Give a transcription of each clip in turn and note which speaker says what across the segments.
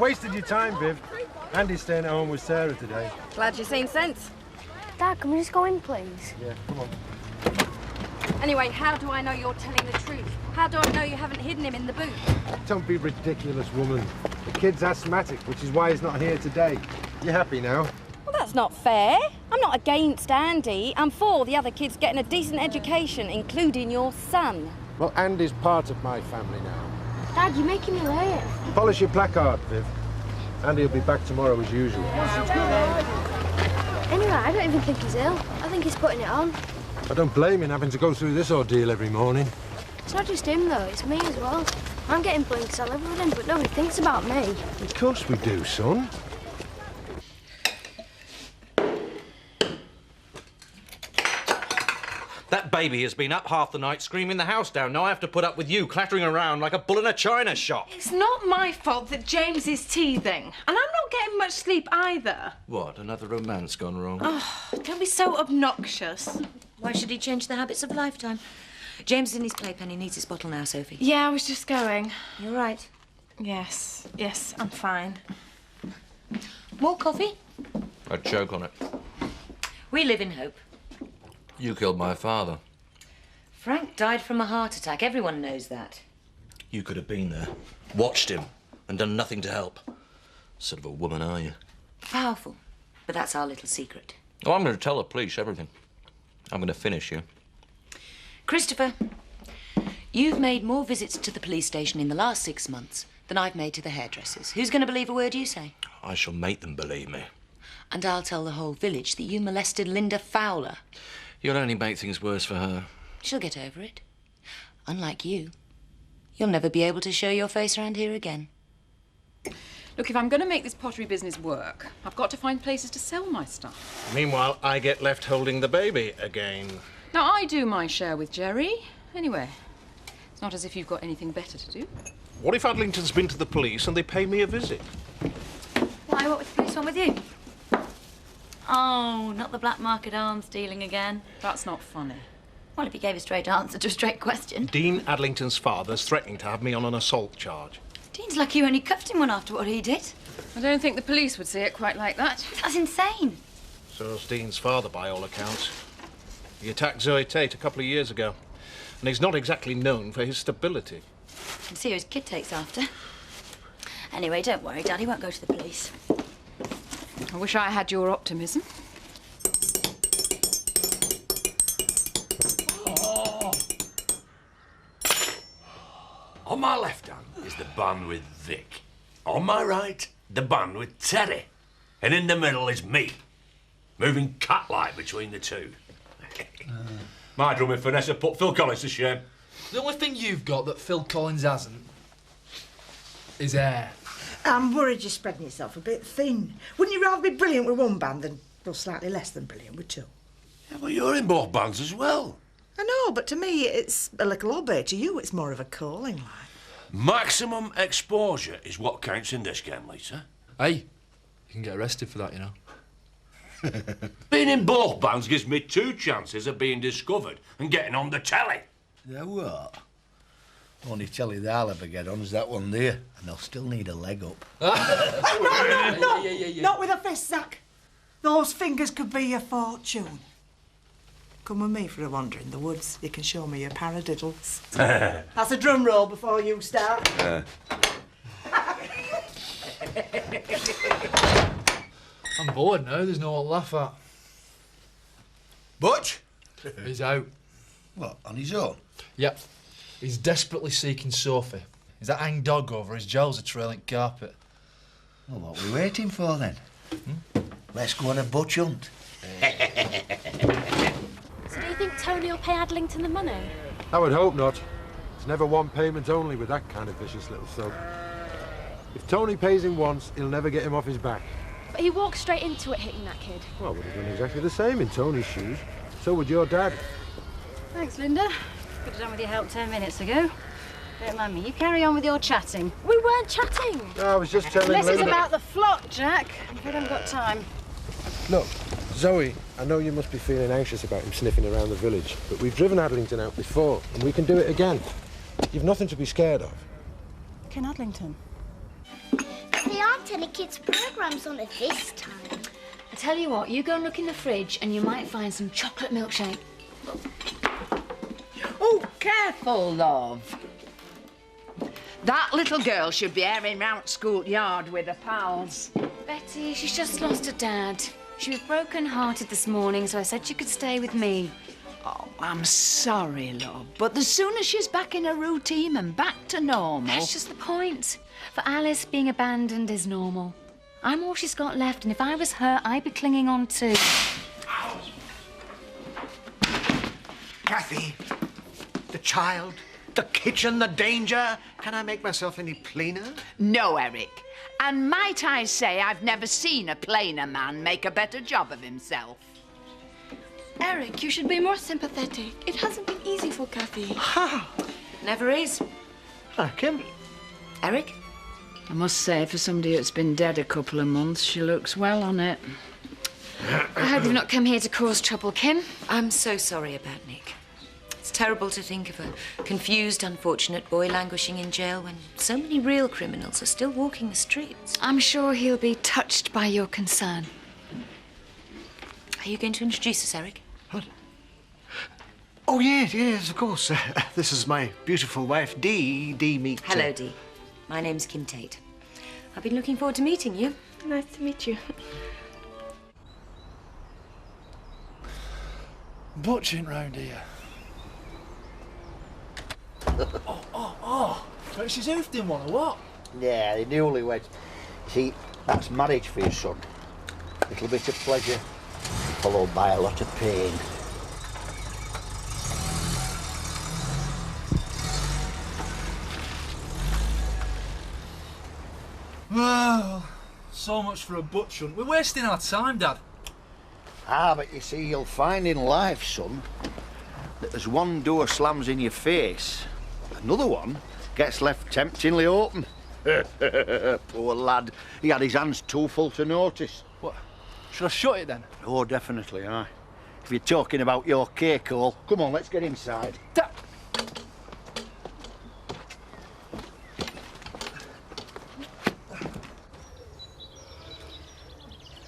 Speaker 1: wasted your time, Viv. Andy's staying at home with Sarah today.
Speaker 2: Glad you've seen sense.
Speaker 3: Dad, can we just go in, please?
Speaker 1: Yeah, come on.
Speaker 2: Anyway, how do I know you're telling the truth? How do I know you haven't hidden him in the boot?
Speaker 1: Don't be ridiculous, woman. The kid's asthmatic, which is why he's not here today. You happy now?
Speaker 2: Well, that's not fair. I'm not against Andy. I'm for the other kids getting a decent education, including your son.
Speaker 1: Well, Andy's part of my family now.
Speaker 3: Dad, you're making me late.
Speaker 1: Polish your placard, Viv. Andy will be back tomorrow as usual.
Speaker 3: Anyway, I don't even think he's ill. I think he's putting it on.
Speaker 1: I don't blame him having to go through this ordeal every morning.
Speaker 3: It's not just him, though. It's me as well. I'm getting blamed because I live with him, but nobody thinks about me.
Speaker 1: Of course we do, son.
Speaker 4: That baby has been up half the night screaming the house down. Now I have to put up with you clattering around like a bull in a china shop.
Speaker 5: It's not my fault that James is teething. And I'm not getting much sleep either.
Speaker 4: What, another romance gone wrong?
Speaker 5: Oh, don't be so obnoxious.
Speaker 6: Why should he change the habits of a lifetime? James is in his playpen. He needs his bottle now, Sophie.
Speaker 5: Yeah, I was just going.
Speaker 6: You're right.
Speaker 5: Yes, I'm fine.
Speaker 6: More coffee?
Speaker 4: I'd choke on it.
Speaker 6: We live in hope.
Speaker 4: You killed my father.
Speaker 6: Frank died from a heart attack. Everyone knows that.
Speaker 4: You could have been there, watched him, and done nothing to help. Son of a woman, are you?
Speaker 6: Powerful. But that's our little secret.
Speaker 4: Oh, I'm going to tell the police everything. I'm going to finish you.
Speaker 6: Christopher, you've made more visits to the police station in the last 6 months than I've made to the hairdressers. Who's going to believe a word you say?
Speaker 4: I shall make them believe me.
Speaker 6: And I'll tell the whole village that you molested Linda Fowler.
Speaker 4: You'll only make things worse for her.
Speaker 6: She'll get over it. Unlike you, you'll never be able to show your face around here again.
Speaker 7: Look, if I'm going to make this pottery business work, I've got to find places to sell my stuff.
Speaker 4: Meanwhile, I get left holding the baby again.
Speaker 7: Now, I do my share with Jerry. Anyway, it's not as if you've got anything better to do.
Speaker 4: What if Adlington's been to the police and they pay me a visit?
Speaker 6: Why, what would the police want with you? Oh, not the black market arms dealing again.
Speaker 7: That's not funny.
Speaker 6: Well, if you gave a straight answer to a straight question.
Speaker 4: Dean Adlington's father's threatening to have me on an assault charge.
Speaker 6: Dean's lucky you only cuffed him one after what he did.
Speaker 7: I don't think the police would see it quite like that.
Speaker 6: That's insane.
Speaker 4: So's Dean's father, by all accounts. He attacked Zoe Tate a couple of years ago, and he's not exactly known for his stability.
Speaker 6: You can see who his kid takes after. Anyway, don't worry, Daddy won't go to the police.
Speaker 7: I wish I had your optimism.
Speaker 8: On my left hand is the band with Vic. On my right, the band with Terry. And in the middle is me, moving cat-like between the two. My drumming finesse put Phil Collins to shame.
Speaker 9: The only thing you've got that Phil Collins hasn't is hair.
Speaker 10: I'm worried you're spreading yourself a bit thin. Wouldn't you rather be brilliant with one band than, well, slightly less than brilliant with two?
Speaker 8: Yeah, well, you're in both bands as well.
Speaker 10: I know, but to me, it's a little hobby. To you, it's more of a calling, like.
Speaker 8: Maximum exposure is what counts in this game, Lisa.
Speaker 9: Hey, you can get arrested for that, you know.
Speaker 8: Being in both bands gives me 2 chances of being discovered and getting on the telly.
Speaker 11: Yeah, what? Only telly they'll ever get on is that one there, and they'll still need a leg up.
Speaker 10: No, not with a fist sack. Those fingers could be your fortune. Come with me for a wander in the woods. You can show me your paradiddles. That's a drum roll before you start.
Speaker 9: I'm bored now, there's no one to laugh at.
Speaker 11: Butch?
Speaker 9: He's out.
Speaker 11: What, on his own?
Speaker 9: Yep. He's desperately seeking Sophie. He's that hang dog over his jowls a trailing carpet.
Speaker 11: Well, what are we waiting for then? Let's go on a butch hunt.
Speaker 3: So do you think Tony will pay Adlington the money?
Speaker 1: I would hope not. It's never one payment only with that kind of vicious little thug. If Tony pays him once, he'll never get him off his back.
Speaker 3: But he walked straight into it, hitting that kid.
Speaker 1: Well, I would have done exactly the same in Tony's shoes. So would your dad.
Speaker 2: Thanks, Linda. Could have done with your help 10 minutes ago. Don't mind me. You carry on with your chatting.
Speaker 3: We weren't chatting.
Speaker 1: No, I was just telling
Speaker 2: This is
Speaker 1: Linda.
Speaker 2: about the flock, Jack. We haven't got time.
Speaker 1: Look, Zoe, I know you must be feeling anxious about him sniffing around the village, but we've driven Adlington out before, and we can do it again. You've nothing to be scared of.
Speaker 2: Ken Adlington.
Speaker 3: Leon?
Speaker 12: any kids' programmes on it this time.
Speaker 3: I tell you what, you go and look in the fridge and you might find some chocolate milkshake.
Speaker 13: Oh, careful, love. That little girl should be airing round school yard with her pals.
Speaker 3: Betty, she's just lost her dad. She was broken-hearted this morning, so I said she could stay with me.
Speaker 13: Oh, I'm sorry, love, but the sooner she's back in her routine and back to normal...
Speaker 3: That's just the point. For Alice, being abandoned is normal. I'm all she's got left, and if I was her, I'd be clinging on too.
Speaker 14: Kathy, the child, the kitchen, the danger. Can I make myself any plainer?
Speaker 13: No, Eric. And might I say I've never seen a plainer man make a better job of himself.
Speaker 2: Eric, you should be more sympathetic. It hasn't been easy for Kathy.
Speaker 6: Never is.
Speaker 14: Kim.
Speaker 6: Eric?
Speaker 13: I must say, for somebody that's been dead a couple of months, she looks well on it.
Speaker 3: I hope you've not come here to cause trouble, Kim.
Speaker 6: I'm so sorry about Nick. It's terrible to think of a confused, unfortunate boy languishing in jail when so many real criminals are still walking the streets.
Speaker 3: I'm sure he'll be touched by your concern.
Speaker 6: Are you going to introduce us, Eric?
Speaker 14: What? Oh, yes, of course. This is my beautiful wife, Dee. Dee, meet...
Speaker 6: Hello, Dee. My name's Kim Tate. I've been looking forward to meeting you.
Speaker 2: Nice to meet you.
Speaker 9: Butching round here. So she's hoofed in one or what?
Speaker 11: Yeah, the newlyweds. See, that's marriage for your son. A little bit of pleasure, followed by a lot of pain.
Speaker 9: Well, so much for a butch hunt. We're wasting our time, Dad.
Speaker 11: Ah, but you see, you'll find in life, son, that as one door slams in your face, another one gets left temptingly open. Poor lad. He had his hands too full to notice.
Speaker 9: What? Should I shut it then?
Speaker 11: Oh, definitely, aye. If you're talking about your cake hole, come on, let's get inside.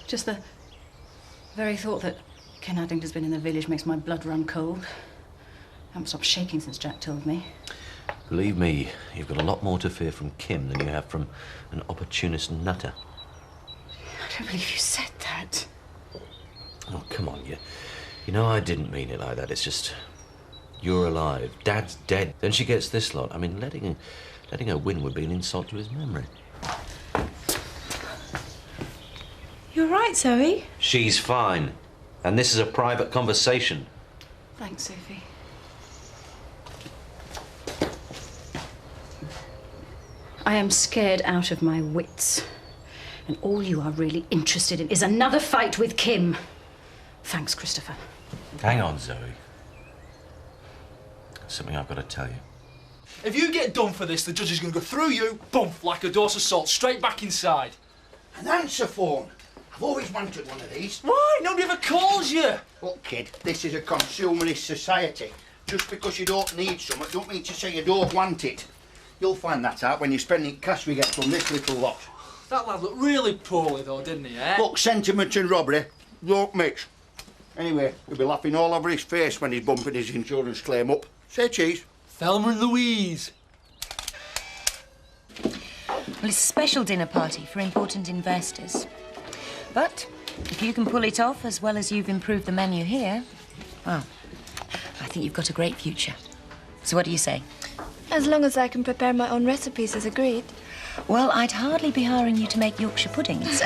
Speaker 7: Just the very thought that Ken Addington's been in the village makes my blood run cold. I haven't stopped shaking since Jack told me.
Speaker 15: Believe me, you've got a lot more to fear from Kim than you have from an opportunist nutter.
Speaker 7: I don't believe you said that.
Speaker 15: Oh, come on, you know I didn't mean it like that. It's just, you're alive, Dad's dead. Then she gets this lot. I mean, letting her win would be an insult to his memory.
Speaker 2: You're right, Zoe.
Speaker 15: She's fine. And this is a private conversation.
Speaker 7: Thanks, Sophie. I am scared out of my wits. And all you are really interested in is another fight with Kim. Thanks, Christopher.
Speaker 15: Hang on, Zoe. There's something I've got to tell you.
Speaker 9: If you get done for this, the judge is going to go through you, bump, like a dose of salt, straight back inside.
Speaker 11: An answer phone. I've always wanted one of these.
Speaker 9: Why? Nobody ever calls you.
Speaker 11: Look, kid, this is a consumerist society. Just because you don't need something, don't mean to say you don't want it. You'll find that out when you're spending cash we get from this little lot.
Speaker 9: That lad looked really poorly, though, didn't he, eh?
Speaker 11: Look, sentiment and robbery don't mix. Anyway, he'll be laughing all over his face when he's bumping his insurance claim up. Say cheese.
Speaker 9: Thelma and Louise.
Speaker 6: Well, it's a special dinner party for important investors. But if you can pull it off as well as you've improved the menu here, well, I think you've got a great future. So what do you say?
Speaker 2: As long as I can prepare my own recipes as agreed.
Speaker 6: Well, I'd hardly be hiring you to make Yorkshire puddings.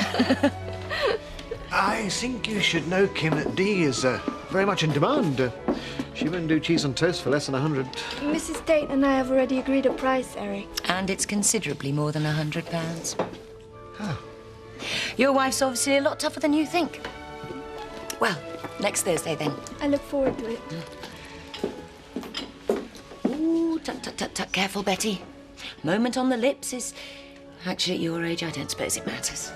Speaker 14: I think you should know, Kim, that Dee is very much in demand. She wouldn't do cheese on toast for less than 100.
Speaker 2: Mrs. Tate and I have already agreed a price, Eric.
Speaker 6: And it's considerably more than £100. Your wife's obviously a lot tougher than you think. Well, next Thursday, then.
Speaker 2: I look forward to it.
Speaker 6: Ooh, tut, tut, tut, tut. Careful, Betty. Moment on the lips is... Actually, at your age, I don't suppose it matters.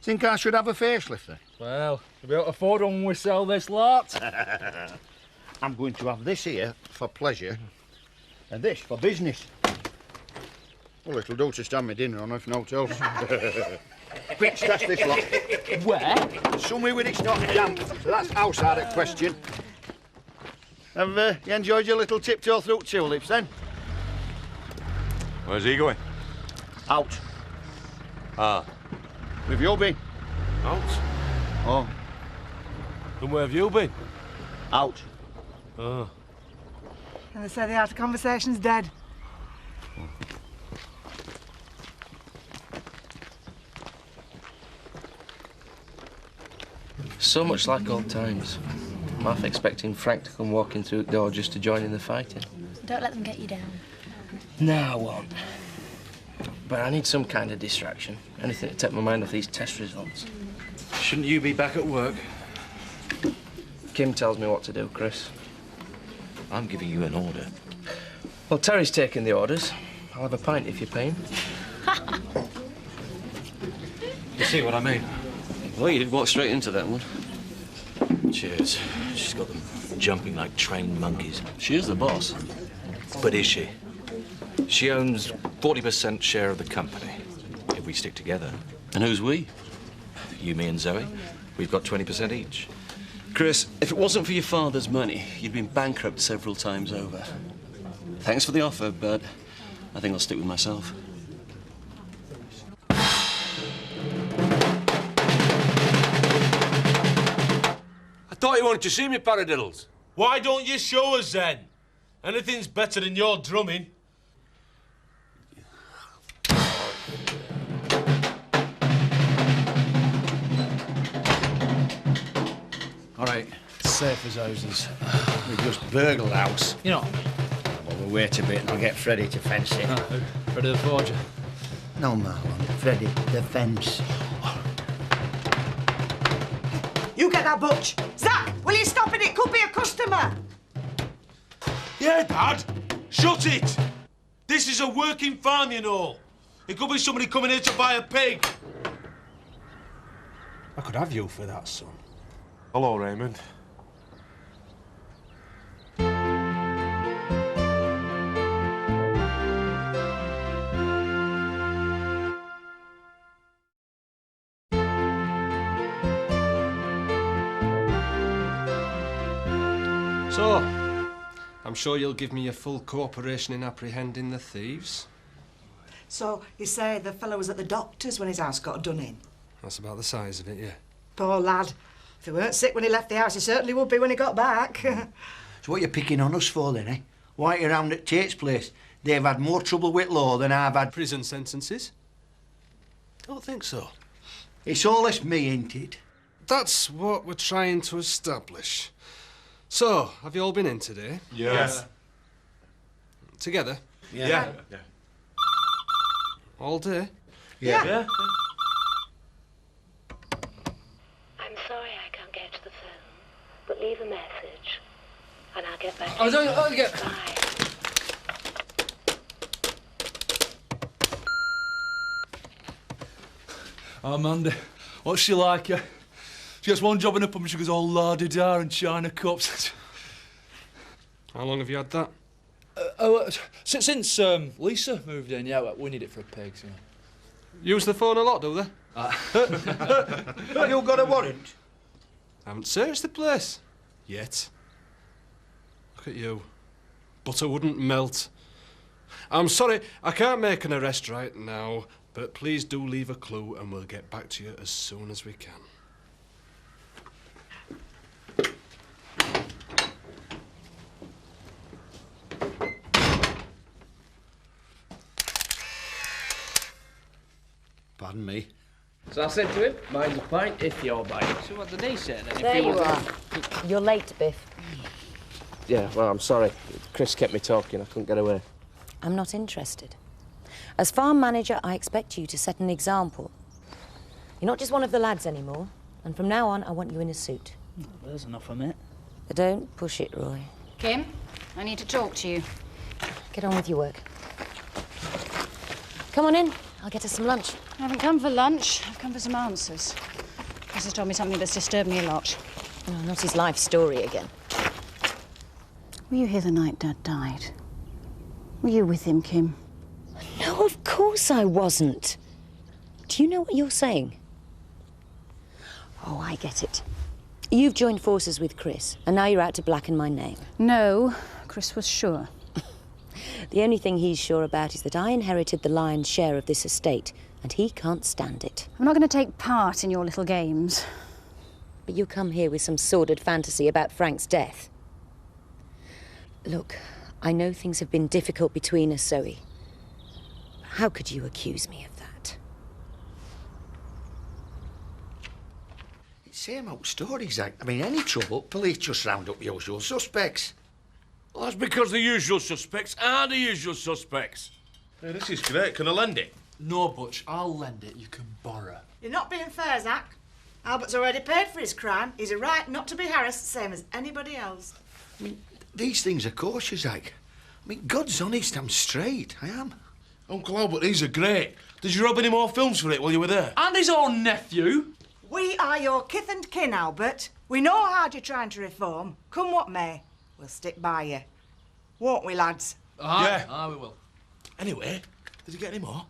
Speaker 11: Think I should have a facelift then?
Speaker 9: Well, we'll be able to afford one when we sell this lot.
Speaker 11: I'm going to have this here for pleasure and this for business. Well, it'll do to stand me dinner on, if not else. Quick, stash this lot.
Speaker 7: Where?
Speaker 11: Somewhere with it's not damp, so that's outside of question. Have you enjoyed your little tiptoe through tulips, then?
Speaker 8: Where's he going?
Speaker 11: Out.
Speaker 8: Ah.
Speaker 11: Where have you been?
Speaker 1: Out?
Speaker 11: Oh.
Speaker 1: And where have you been?
Speaker 11: Out.
Speaker 1: Oh.
Speaker 10: And they say the art of conversation's dead.
Speaker 16: So much like old times. I'm half expecting Frank to come walking through the door just to join in the fighting.
Speaker 3: Don't let them get you down.
Speaker 16: No, I won't. But I need some kind of distraction. Anything to take my mind off these test results.
Speaker 4: Shouldn't you be back at work?
Speaker 16: Kim tells me what to do, Chris.
Speaker 15: I'm giving you an order.
Speaker 16: Well, Terry's taking the orders. I'll have a pint if you're paying.
Speaker 4: You see what I mean?
Speaker 15: Well, you did walk straight into that one. Cheers. She's got them jumping like trained monkeys. She is the boss.
Speaker 4: But is she? She owns 40% share of the company, if we stick together.
Speaker 15: And who's we?
Speaker 4: You, me and Zoe. We've got 20% each.
Speaker 17: Chris, if it wasn't for your father's money, you'd been bankrupt several times over. Thanks for the offer, but I think I'll stick with myself.
Speaker 8: I thought you wanted to see me, paradiddles.
Speaker 18: Why don't you show us then? Anything's better than your drumming.
Speaker 14: All right, safe as houses. We just burgled the house.
Speaker 9: You know?
Speaker 14: Well, we'll wait a bit and I'll get Freddie to fence it.
Speaker 9: Freddie the Forger?
Speaker 11: No, Marlon. Freddie, the fence.
Speaker 10: You get that, Butch. Zach, will you stop it? It could be a customer.
Speaker 18: Yeah, Dad. Shut it. This is a working farm, you know. It could be somebody coming here to buy a pig.
Speaker 14: I could have you for that, son.
Speaker 1: Hello, Raymond.
Speaker 19: So, I'm sure you'll give me your full cooperation in apprehending the thieves.
Speaker 10: So, you say the fellow was at the doctor's when his house got done in?
Speaker 19: That's about the size of it, yeah.
Speaker 10: Poor lad. If he weren't sick when he left the house, he certainly would be when he got back.
Speaker 11: So what you picking on us for, then, eh? Why aren't you round at Tate's place? They've had more trouble with law than I've had...
Speaker 19: Prison sentences? Don't think so.
Speaker 11: It's all this me, ain't it?
Speaker 19: That's what we're trying to establish. So, have you all been in today?
Speaker 18: Yes.
Speaker 19: Together?
Speaker 18: Yeah.
Speaker 19: All day?
Speaker 18: Yeah.
Speaker 20: I'm sorry I can't get to the phone, but leave a message and I'll get back to
Speaker 9: Oh,
Speaker 20: you.
Speaker 9: yeah. Oh, Mandy, what's she like? She gets one job in a pub and she goes all la-di-da and china cups.
Speaker 19: How long have you had that?
Speaker 9: Since Lisa moved in, yeah, we need it for a pig, so...
Speaker 19: Use the phone a lot, do they?
Speaker 11: Have you got a warrant?
Speaker 19: Haven't searched the place. Yet. Look at you. Butter wouldn't melt. I'm sorry, I can't make an arrest right now, but please do leave a clue and we'll get back to you as soon as we can.
Speaker 11: Pardon me.
Speaker 16: So I said to him, mine's a pint if you're buying.
Speaker 21: So what did he say then?
Speaker 6: There you are. You're late, Biff.
Speaker 16: Yeah, well, I'm sorry. Chris kept me talking. I couldn't get away.
Speaker 6: I'm not interested. As farm manager, I expect you to set an example. You're not just one of the lads anymore, and from now on, I want you in a suit.
Speaker 21: Oh, there's enough of it.
Speaker 6: Don't push it, Roy.
Speaker 7: Kim, I need to talk to you.
Speaker 6: Get on with your work. Come on in. I'll get us some lunch.
Speaker 7: I haven't come for lunch. I've come for some answers. Chris has told me something that's disturbed me a lot.
Speaker 6: Oh, not his life story again.
Speaker 7: Were you here the night Dad died? Were you with him, Kim?
Speaker 6: No, of course I wasn't. Do you know what you're saying? Oh, I get it. You've joined forces with Chris, and now you're out to blacken my name.
Speaker 7: No, Chris was sure.
Speaker 6: The only thing he's sure about is that I inherited the lion's share of this estate, and he can't stand it.
Speaker 7: I'm not going to take part in your little games.
Speaker 6: But you come here with some sordid fantasy about Frank's death. Look, I know things have been difficult between us, Zoe. How could you accuse me of that?
Speaker 11: Same old story, Zach. I mean, any trouble, police just round up the usual suspects.
Speaker 8: Well, that's because the usual suspects are the usual suspects.
Speaker 18: Hey, this is great. Can I lend it?
Speaker 9: No, Butch, I'll lend it. You can borrow.
Speaker 10: You're not being fair, Zach. Albert's already paid for his crime. He's a right not to be harassed, same as anybody else.
Speaker 11: I mean, these things are cautious, Zach. I mean, God's honest, I'm straight. I am.
Speaker 18: Uncle Albert, these are great. Did you rob any more films for it while you were there?
Speaker 9: And his own nephew.
Speaker 10: We are your kith and kin, Albert. We know how hard you're trying to reform. Come what may, we'll stick by you. Won't we, lads?
Speaker 18: Yeah.
Speaker 9: We will.
Speaker 18: Anyway, did you get any more?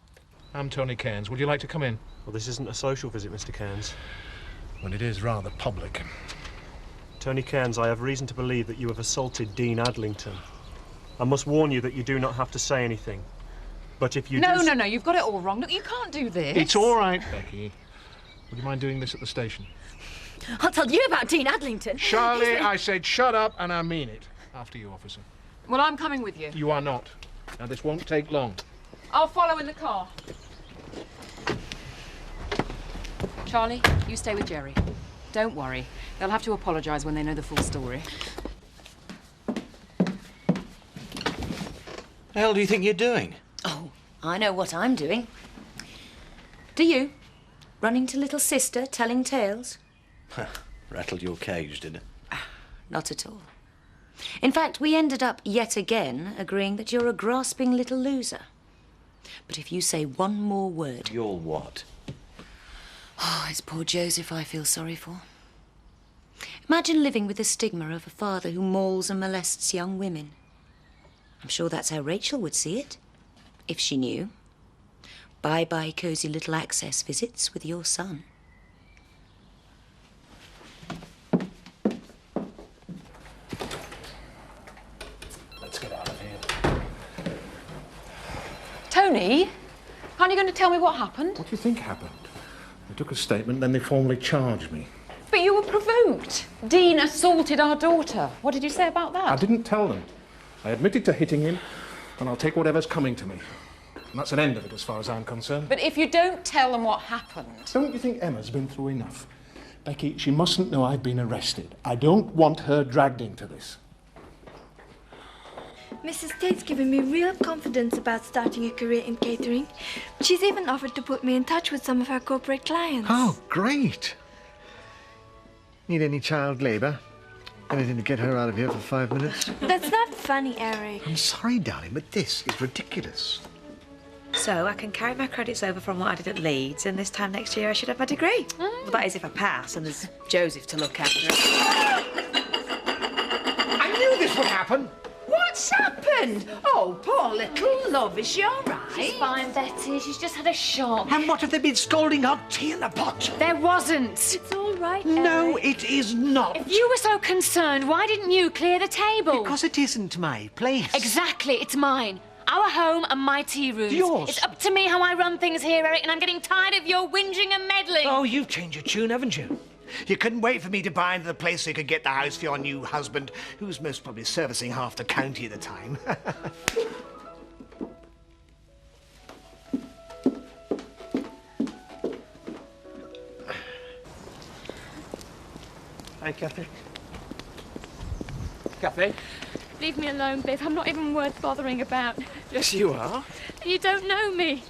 Speaker 4: I'm Tony Cairns. Would you like to come in?
Speaker 5: Well, this isn't a social visit, Mr. Cairns.
Speaker 4: Well, it is rather public.
Speaker 5: Tony Cairns, I have reason to believe that you have assaulted Dean Adlington. I must warn you that you do not have to say anything. But if you
Speaker 13: No, you've got it all wrong. Look, you can't do this.
Speaker 4: It's all right, Becky. Would you mind doing this at the station?
Speaker 2: I'll tell you about Dean Adlington.
Speaker 4: Charlie, I said shut up, and I mean it. After you, officer.
Speaker 13: Well, I'm coming with you.
Speaker 4: You are not. Now, this won't take long.
Speaker 13: I'll follow in the car. Charlie, you stay with Jerry. Don't worry. They'll have to apologise when they know the full story.
Speaker 15: The hell do you think you're doing?
Speaker 6: Oh, I know what I'm doing. Do you? Running to little sister, telling tales?
Speaker 15: Rattled your cage, did it?
Speaker 6: Not at all. In fact, we ended up yet again agreeing that you're a grasping little loser. But if you say one more word...
Speaker 15: You're what?
Speaker 6: Oh, it's poor Joseph I feel sorry for. Imagine living with the stigma of a father who mauls and molests young women. I'm sure that's how Rachel would see it, if she knew. Bye-bye cosy little access visits with your son.
Speaker 4: Let's get out of here.
Speaker 13: Tony, aren't you going to tell me what happened?
Speaker 4: What do you think happened? They took a statement, then they formally charged me.
Speaker 13: But you were provoked. Dean assaulted our daughter. What did you say about that?
Speaker 4: I didn't tell them. I admitted to hitting him, and I'll take whatever's coming to me. And that's an end of it as far as I'm concerned.
Speaker 13: But if you don't tell them what happened...
Speaker 4: Don't you think Emma's been through enough? Becky, she mustn't know I've been arrested. I don't want her dragged into this.
Speaker 22: Mrs. Tate's given me real confidence about starting a career in catering. She's even offered to put me in touch with some of her corporate clients.
Speaker 14: Oh, great. Need any child labour? Anything to get her out of here for 5 minutes?
Speaker 22: That's not funny, Eric.
Speaker 14: I'm sorry, darling, but this is ridiculous.
Speaker 23: So I can carry my credits over from what I did at Leeds, and this time next year I should have my degree. Well, that is if I pass, and there's Joseph to look after.
Speaker 14: I knew this would happen.
Speaker 13: What's happened? Oh, poor little love. Is she all right?
Speaker 3: She's fine, Betty. She's just had a shock.
Speaker 14: And what have they been scalding hot tea in the pot?
Speaker 3: There wasn't.
Speaker 22: It's all right,
Speaker 14: No, it is not.
Speaker 3: If you were so concerned, why didn't you clear the table?
Speaker 14: Because it isn't my place.
Speaker 3: Exactly, it's mine. Our home and my tea rooms.
Speaker 14: Yours.
Speaker 3: It's up to me how I run things here, Eric, and I'm getting tired of your whinging and meddling.
Speaker 14: Oh, you've changed your tune, haven't you? You couldn't wait for me to buy into the place so you could get the house for your new husband, who's most probably servicing half the county at the time. Hi, Kathy. Kathy?
Speaker 2: Leave me alone, Biff. I'm not even worth bothering about.
Speaker 14: Yes, you are.
Speaker 2: You don't know me.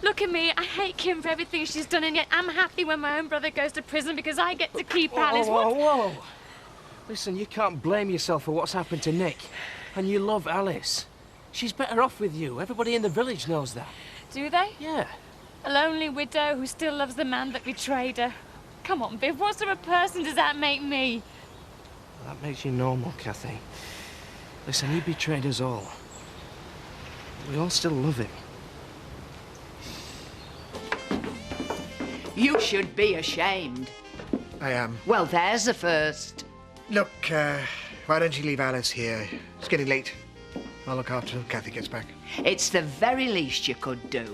Speaker 2: Look at me. I hate Kim for everything she's done, and yet I'm happy when my own brother goes to prison because I get to keep Alice.
Speaker 16: Whoa. Listen, you can't blame yourself for what's happened to Nick. And you love Alice. She's better off with you. Everybody in the village knows that.
Speaker 2: Do they?
Speaker 16: Yeah.
Speaker 2: A lonely widow who still loves the man that betrayed her. Come on, Biff. What sort of person does that make me?
Speaker 16: That makes you normal, Kathy. Listen, he betrayed us all. We all still love him.
Speaker 13: You should be ashamed.
Speaker 14: I am.
Speaker 13: Well, there's the first.
Speaker 14: Look, why don't you leave Alice here? It's getting late. I'll look after her till Kathy gets back.
Speaker 13: It's the very least you could do.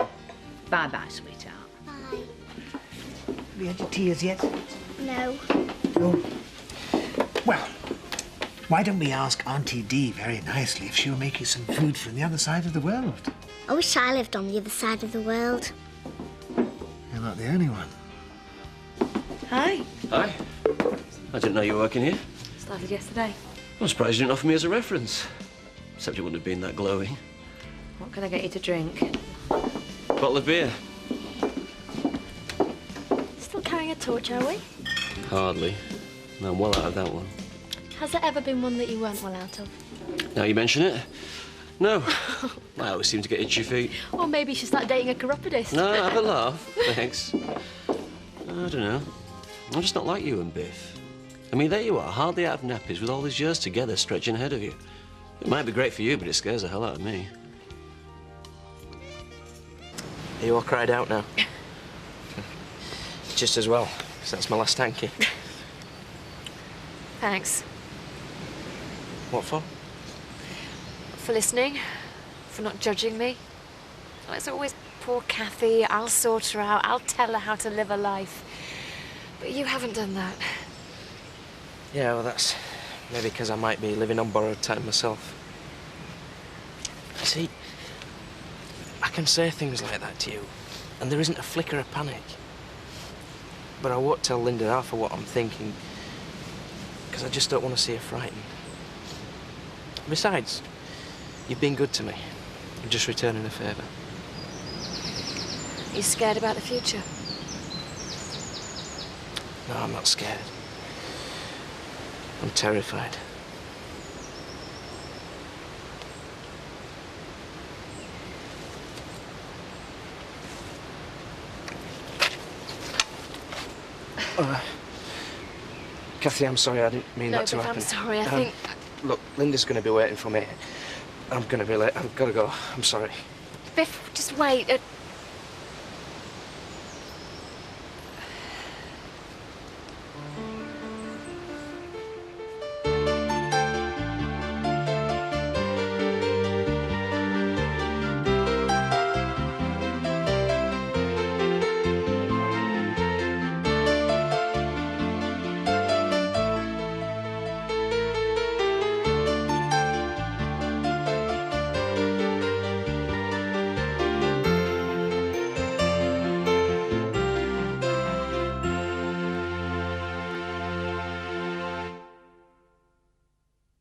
Speaker 13: Bye-bye, sweetheart.
Speaker 14: Have you had your tears yet?
Speaker 22: No.
Speaker 14: Oh. Well, why don't we ask Auntie Dee very nicely if she'll make you some food from the other side of the world?
Speaker 22: I wish I lived on the other side of the world.
Speaker 14: You're not the only one.
Speaker 15: Hi. Hi. I didn't know you were working here.
Speaker 23: Started yesterday.
Speaker 15: I'm surprised you didn't offer me as a reference. Except you wouldn't have been that glowing.
Speaker 23: What can I get you to drink?
Speaker 15: Bottle of beer.
Speaker 22: Still carrying a torch, are we?
Speaker 15: Hardly. No, I'm well out of that one.
Speaker 22: Has there ever been one that you weren't well out of?
Speaker 15: Now you mention it. No. I always seem to get itchy feet.
Speaker 22: Or maybe you should start dating a chiropodist.
Speaker 15: No, have a laugh. Thanks. I don't know. I'm just not like you and Biff. I mean, there you are, hardly out of nappies with all these years together stretching ahead of you. It might be great for you, but it scares the hell out of me.
Speaker 16: Are you all cried out now? Just as well, 'cause that's my last tanky.
Speaker 2: Thanks
Speaker 16: What for?
Speaker 2: for listening, for not judging me. Oh, it's always poor Kathy. I'll sort her out. I'll tell her how to live her life. But you haven't done that.
Speaker 16: Yeah, well, that's maybe because I might be living on borrowed time myself. See, I can say things like that to you, and there isn't a flicker of panic. But I won't tell Linda half of what I'm thinking, because I just don't want to see her frightened. Besides, you've been good to me. I'm just returning a favour.
Speaker 2: You scared about the future?
Speaker 16: No, I'm not scared. I'm terrified. Kathy, I'm sorry, I didn't mean
Speaker 2: No,
Speaker 16: that to
Speaker 2: Biff,
Speaker 16: happen.
Speaker 2: I'm sorry, I think...
Speaker 16: Look, Linda's going to be waiting for me. I'm going to be late. I've got to go. I'm sorry.
Speaker 2: Biff, just wait.